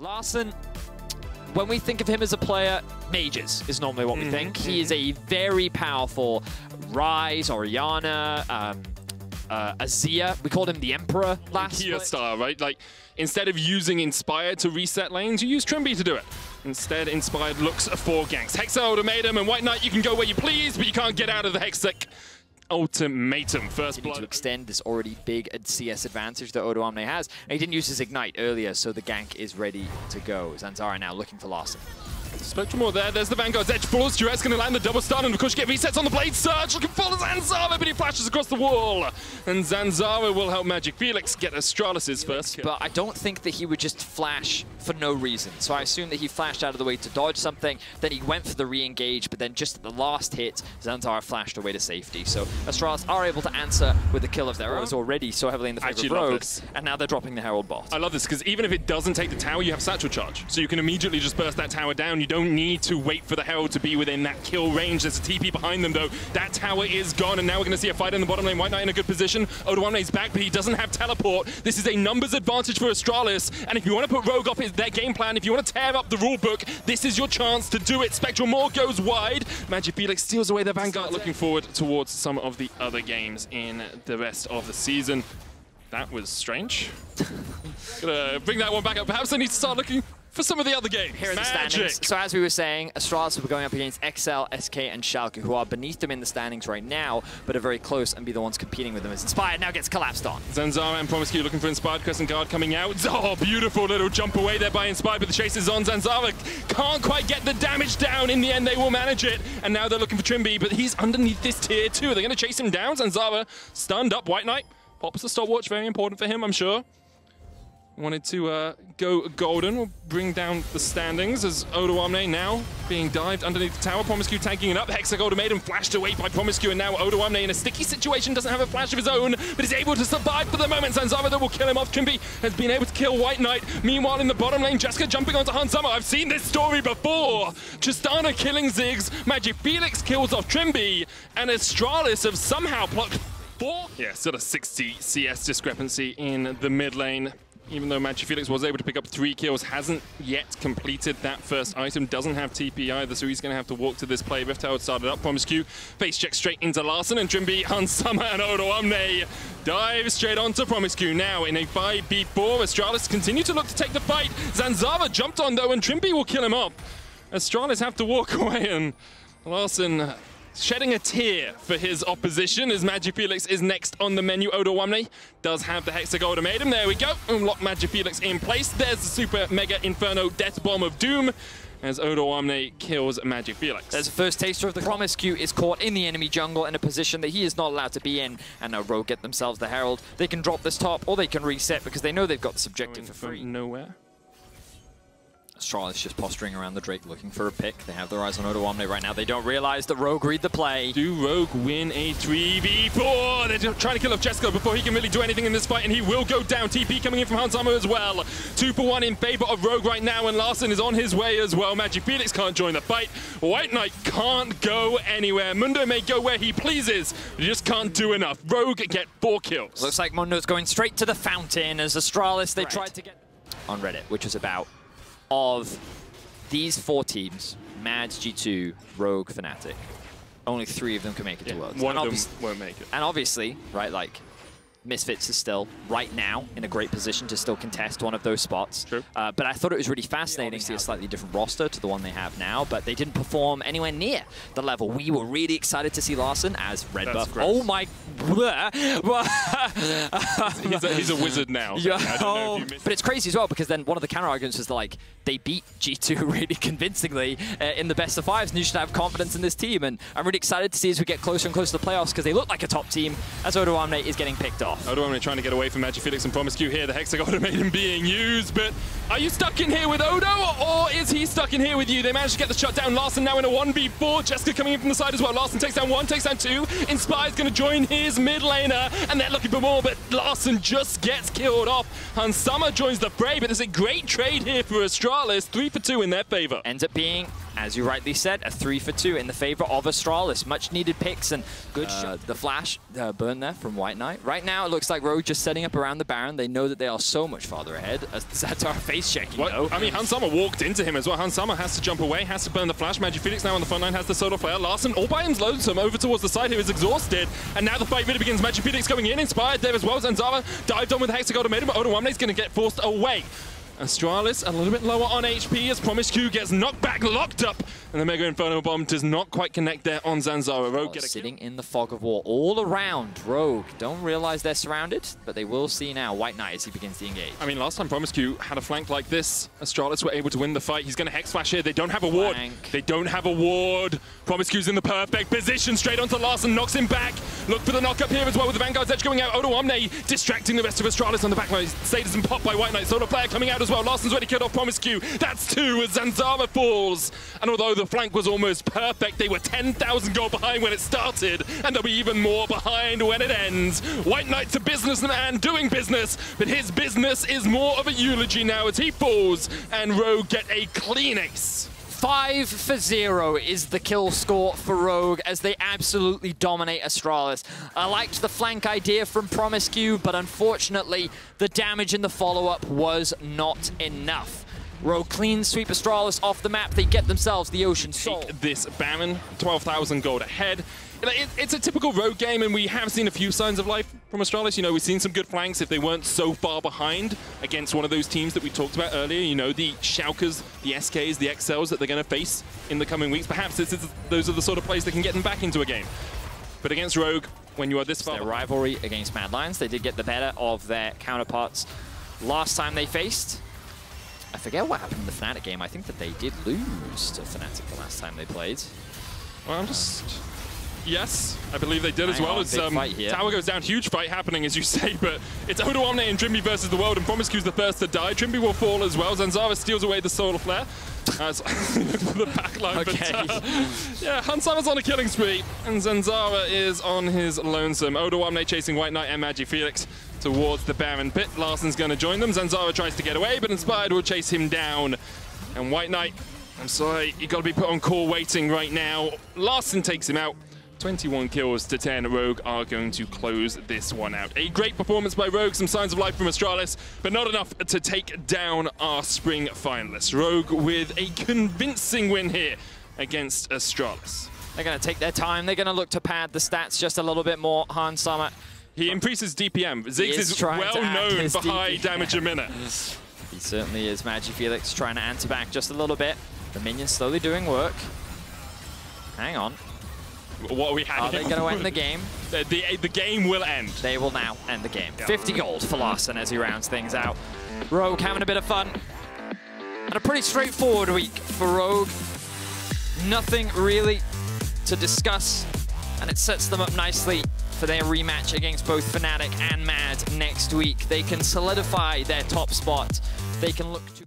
Larssen, when we think of him as a player, mages is normally what we think. He is a very powerful Ryze, Orianna, Azir. We called him the Emperor last Kia style, right? Like, instead of using Inspired to reset lanes, you use Trymbi to do it. Instead, Inspired looks for ganks. Hexa Ultimatum and WhiteKnight, you can go where you please, but you can't get out of the Hexa Ultimatum. First blood. To extend this already big CS advantage that odoamne has. And he didn't use his Ignite earlier, so the gank is ready to go. Zanzarah now looking for Larssen. Spectrum there, there's the Vanguard's edge force. Duret's going to land the double stun, and of course you get resets on the blade surge, looking for Zanzarah, but he flashes across the wall. And Zanzarah will help Magifelix get Astralis's first kill. But I don't think that he would just flash for no reason. So I assume that he flashed out of the way to dodge something, then he went for the re-engage, but then just at the last hit, Zanzarah flashed away to safety. So Astralis are able to answer with the kill of their own. Already so heavily in the favor of Rogue, and now they're dropping the Herald bot. I love this, because even if it doesn't take the tower, you have Satchel Charge. So you can immediately just burst that tower down. You don't need to wait for the Herald to be within that kill range. There's a TP behind them, though. That tower is gone, and now we're going to see a fight in the bottom lane. WhiteKnight in a good position. odoamne's back, but he doesn't have teleport. This is a numbers advantage for Astralis, and if you want to put Rogue off their game plan, if you want to tear up the rulebook, this is your chance to do it. Spectral Maw goes wide. Magifelix steals away the Vanguard. Looking forward towards some of the other games in the rest of the season. That was strange. Gonna bring that one back up. Perhaps I need to start looking for some of the other games. Here in the standings. So as we were saying, Astralis will be going up against XL, SK, and Schalke, who are beneath them in the standings right now, but are very close and be the ones competing with them. As Inspired now gets collapsed on. Zanzarah and promisq looking for Inspired Crescent Guard coming out. Oh, beautiful little jump away there by Inspired, but the chase is on. Zanzarah can't quite get the damage down. In the end, they will manage it. And now they're looking for Trymbi, but he's underneath this tier 2. They're going to chase him down. Zanzarah stunned up. WhiteKnight pops the stopwatch, very important for him, I'm sure. Wanted to go golden. We'll bring down the standings as odoamne now being dived underneath the tower. promisq tanking it up. Hexa Ultimatum flashed away by promisq, and now odoamne in a sticky situation, doesn't have a flash of his own, but is able to survive for the moment. Zanzarah though will kill him off. Trymbi has been able to kill WhiteKnight. Meanwhile in the bottom lane, Jeskla jumping onto Zanzarah. I've seen this story before. Tristana killing Ziggs. Magifelix kills off Trymbi, and Astralis have somehow plucked 4. Yeah, still a 60 CS discrepancy in the mid lane. Even though Magifelix was able to pick up 3 kills, hasn't yet completed that first item, doesn't have TP either, so he's going to have to walk to this play. Rift Herald started up, promisq face check straight into Larssen, and Trymbi, Zanzarah, and odoamne dive straight onto promisq. Now in a 5v4, Astralis continue to look to take the fight. Zanzarah jumped on though, and Trymbi will kill him up. Astralis have to walk away, and Larssen shedding a tear for his opposition as Magifelix is next on the menu. odoamne does have the Hexa Ultimatum. There we go. Unlock Magifelix in place. There's the Super Mega Inferno Death Bomb of Doom as odoamne kills Magifelix. There's a first taster of the promisq is caught in the enemy jungle in a position that he is not allowed to be in, and now Rogue get themselves the Herald. They can drop this top or they can reset because they know they've got this objective for free. Nowhere. Astralis just posturing around the Drake, looking for a pick. They have their eyes on odoamne right now. They don't realize that Rogue read the play. Do Rogue win a 3v4? They're trying to kill off Jeskla before he can really do anything in this fight, and he will go down. TP coming in from Zanzarah as well. 2 for 1 in favor of Rogue right now, and Larssen is on his way as well. Magifelix can't join the fight. WhiteKnight can't go anywhere. Mundo may go where he pleases, but he just can't do enough. Rogue get 4 kills. Looks like Mundo's going straight to the fountain as Astralis, they tried to get on Reddit, which was about of these 4 teams, Mads, G2, Rogue, Fnatic, only 3 of them can make it to Worlds. One of them won't make it. And obviously, right, like, Misfits is still, right now, in a great position to still contest one of those spots. True. But I thought it was really fascinating to see a slightly different roster to the one they have now, but they didn't perform anywhere near the level. We were really excited to see Larssen as red buff. Gross. Oh my... he's a wizard now. Yeah. I don't know if you missed but it's crazy as well, because then one of the counter arguments was like, they beat G2 really convincingly in the best of 5s, and you should have confidence in this team. And I'm really excited to see as we get closer and closer to the playoffs, because they look like a top team, as odoamne is getting picked off. odoamne trying to get away from Magifelix and promisq here. The Hexa Ultimatum being used, but are you stuck in here with Odo, or is he stuck in here with you? They managed to get the shut down. Larssen now in a 1v4. Jeskla coming in from the side as well. Larssen takes down 1, takes down 2. Inspired's going to join his mid laner, and they're looking for more, but Larssen just gets killed off. Zanzarah joins the fray, but there's a great trade here for Astralis. 3 for 2 in their favor. Ends up being as you rightly said, a 3 for 2 in the favor of Astralis. Much needed picks and good shot. The flash burn there from WhiteKnight. Right now, it looks like Rogue just setting up around the Baron. They know that they are so much farther ahead. As Zanzarah face checking, though. I mean, Hansama walked into him as well. Hansama has to jump away, has to burn the flash. Magifelix now on the front line has the solar flare. Larssen all by his lonesome over towards the side here is exhausted. And now the fight really begins. Magifelix going in, inspired there as well. Zanzarah dived on with Hexagod made him, but odoamne is going to get forced away. Astralis a little bit lower on HP as promisq gets knocked back, locked up, and the Mega Inferno Bomb does not quite connect there on Zanzarah. Rogue sitting in the fog of war all around. Rogue don't realize they're surrounded, but they will see now WhiteKnight as he begins to engage. I mean, last time promisq had a flank like this, Astralis were able to win the fight. He's going to Hex Flash here. They don't have a ward. They don't have a ward. promisq's in the perfect position. Straight onto Larssen, knocks him back. Look for the knock up here as well with the Vanguard's Edge going out. odoamne distracting the rest of Astralis on the back line. Status and pop by WhiteKnight. Solar Player coming out as well. Larsen's already killed off promisq. That's 2 as Zanzarah falls. And although the flank was almost perfect, they were 10,000 gold behind when it started, and they'll be even more behind when it ends. WhiteKnight's a businessman doing business, but his business is more of a eulogy now as he falls, and Rogue get a clean ace. 5 for 0 is the kill score for Rogue as they absolutely dominate Astralis. I liked the flank idea from promisq, but unfortunately, the damage in the follow-up was not enough. Rogue clean sweep Astralis off the map. They get themselves the Ocean Soul. Take this Baron, 12,000 gold ahead. It's a typical Rogue game, and we have seen a few signs of life from Astralis. You know, we've seen some good flanks if they weren't so far behind against one of those teams that we talked about earlier. You know, the Schalkers, the SKs, the XLs that they're going to face in the coming weeks. Perhaps those are the sort of plays that can get them back into a game. But against Rogue, when you are this far... Their rivalry against Mad Lions, they did get the better of their counterparts last time they faced. I forget what happened in the Fnatic game. I think that they did lose to Fnatic the last time they played. Well, I'm just... Yes, I believe they did as well. It's tower goes down, huge fight happening, as you say, but it's odoamne and Trymbi versus the world, and promisq's the first to die. Trymbi will fall as well. Zanzarah steals away the solar flare. Look for the backline, okay. But yeah, Hansama's on a killing spree, and Zanzarah is on his lonesome. odoamne chasing WhiteKnight and Magifelix towards the Baron pit. Larsen's going to join them. Zanzarah tries to get away, but Inspired will chase him down. And WhiteKnight, I'm sorry, you got to be put on call waiting right now. Larssen takes him out. 21 kills to 10. Rogue are going to close this one out. A great performance by Rogue, some signs of life from Astralis, but not enough to take down our spring finalists. Rogue with a convincing win here against Astralis. They're going to take their time. They're going to look to pad the stats just a little bit more. Hansama. He increases DPM. Ziggs is well known for high damage a minute. He certainly is. Magifelix trying to answer back just a little bit. The minions slowly doing work. Hang on. What are we having? Are they going to end the game? The game will end. They will now end the game. 50 gold for Larssen as he rounds things out. Rogue having a bit of fun. And a pretty straightforward week for Rogue. Nothing really to discuss. And it sets them up nicely for their rematch against both Fnatic and Mad next week. They can solidify their top spot. They can look to...